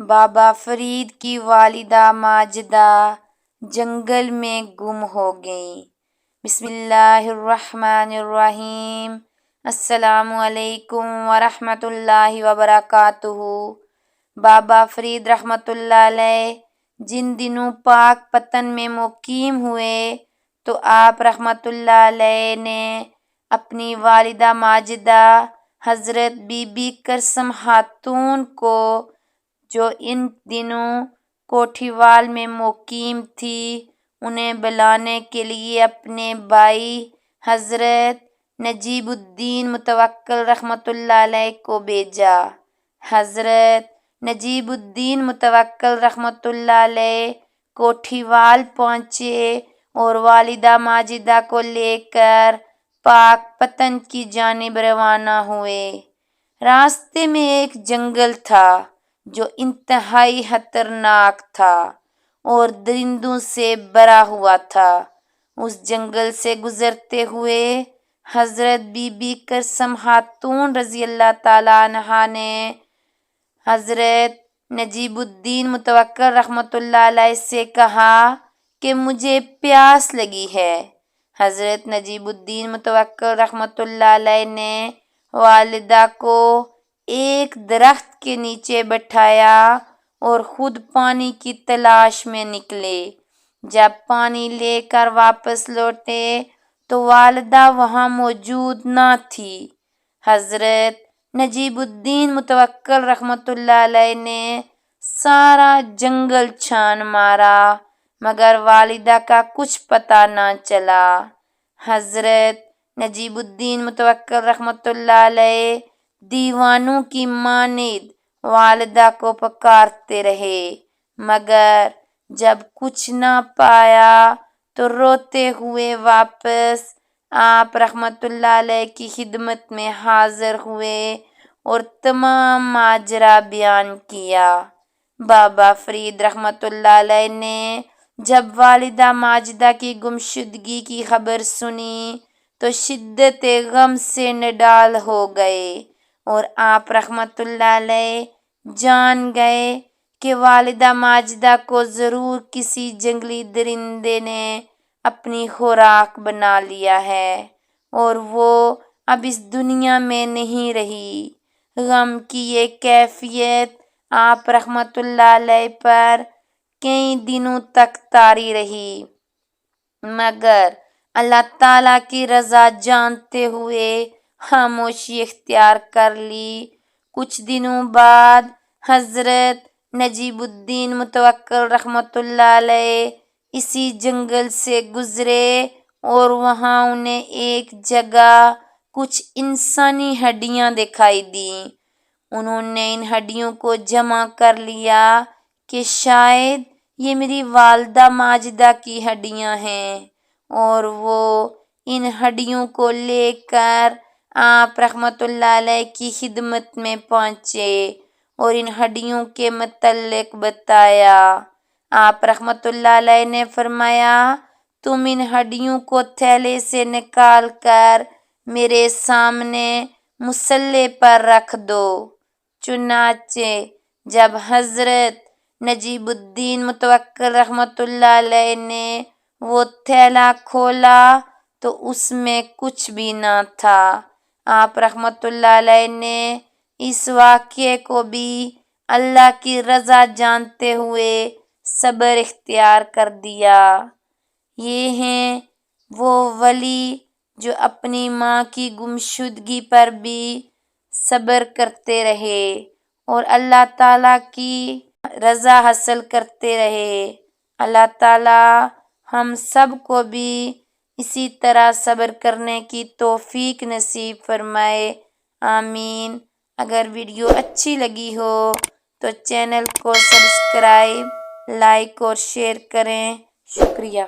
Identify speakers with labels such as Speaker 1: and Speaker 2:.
Speaker 1: بابا فرید کی والدہ ماجدہ جنگل میں گم ہو گئیں۔ بسم اللہ الرحمن الرحیم۔ السلام علیکم ورحمۃ اللہ وبرکاتہ۔ بابا فرید رحمۃ اللہ علیہ جن دنوں پاک پتن میں مقیم ہوئے تو آپ رحمۃ اللہ علیہ نے اپنی والدہ ماجدہ حضرت بی بی کرسم خاتون کو، جو ان دنوں کوٹھیوال میں مقیم تھی، انہیں بلانے کے لیے اپنے بھائی حضرت نجیب الدین متوکل رحمۃ اللہ علیہ کو بھیجا۔ حضرت نجیب الدین متوکل رحمۃ اللہ علیہ کوٹھیوال پہنچے اور والدہ ماجدہ کو لے کر پاک پتن کی جانب روانہ ہوئے۔ راستے میں ایک جنگل تھا جو انتہائی خطرناک تھا اور درندوں سے بھرا ہوا تھا۔ اس جنگل سے گزرتے ہوئے حضرت بی بی کرسم خاتون رضی اللہ تعالیٰ عنہا نے حضرت نجیب الدین متوکل رحمۃ اللہ علیہ سے کہا کہ مجھے پیاس لگی ہے۔ حضرت نجیب الدین متوکل رحمۃ اللہ علیہ نے والدہ کو ایک درخت کے نیچے بٹھایا اور خود پانی کی تلاش میں نکلے۔ جب پانی لے کر واپس لوٹے تو والدہ وہاں موجود نہ تھی۔ حضرت نجیب الدین متوکل رحمۃ اللہ علیہ نے سارا جنگل چھان مارا مگر والدہ کا کچھ پتہ نہ چلا۔ حضرت نجیب الدین متوکل رحمۃ اللہ علیہ دیوانوں کی مانند والدہ کو پکارتے رہے مگر جب کچھ نہ پایا تو روتے ہوئے واپس آپ رحمۃ اللہ علیہ کی خدمت میں حاضر ہوئے اور تمام ماجرا بیان کیا۔ بابا فرید رحمۃ اللہ علیہ نے جب والدہ ماجدہ کی گمشدگی کی خبر سنی تو شدت غم سے نڈال ہو گئے اور آپ رحمۃ اللہ علیہ جان گئے کہ والدہ ماجدہ کو ضرور کسی جنگلی درندے نے اپنی خوراک بنا لیا ہے اور وہ اب اس دنیا میں نہیں رہی۔ غم کی یہ کیفیت آپ رحمۃ اللہ علیہ پر کئی دنوں تک طاری رہی مگر اللہ تعالیٰ کی رضا جانتے ہوئے خاموشی اختیار کر لی۔ کچھ دنوں بعد حضرت نجیب الدین متوکل رحمۃ اللہ علیہ اسی جنگل سے گزرے اور وہاں انہیں ایک جگہ کچھ انسانی ہڈیاں دکھائی دیں۔ انہوں نے ان ہڈیوں کو جمع کر لیا کہ شاید یہ میری والدہ ماجدہ کی ہڈیاں ہیں، اور وہ ان ہڈیوں کو لے کر آپ رحمۃ اللہ علیہ کی خدمت میں پہنچے اور ان ہڈیوں کے متعلق بتایا۔ آپ رحمۃ اللہ علیہ نے فرمایا، تم ان ہڈیوں کو تھیلے سے نکال کر میرے سامنے مصلے پر رکھ دو۔ چنانچہ جب حضرت نجیب الدین متوکل رحمۃ اللہ علیہ نے وہ تھیلا کھولا تو اس میں کچھ بھی نہ تھا۔ آپ رحمۃ اللہ علیہ نے اس واقعے کو بھی اللہ کی رضا جانتے ہوئے صبر اختیار کر دیا۔ یہ ہیں وہ ولی جو اپنی ماں کی گمشدگی پر بھی صبر کرتے رہے اور اللہ تعالیٰ کی رضا حاصل کرتے رہے۔ اللہ تعالیٰ ہم سب کو بھی اسی طرح صبر کرنے کی توفیق نصیب فرمائے، آمین۔ اگر ویڈیو اچھی لگی ہو تو چینل کو سبسکرائب، لائک اور شیئر کریں۔ شکریہ۔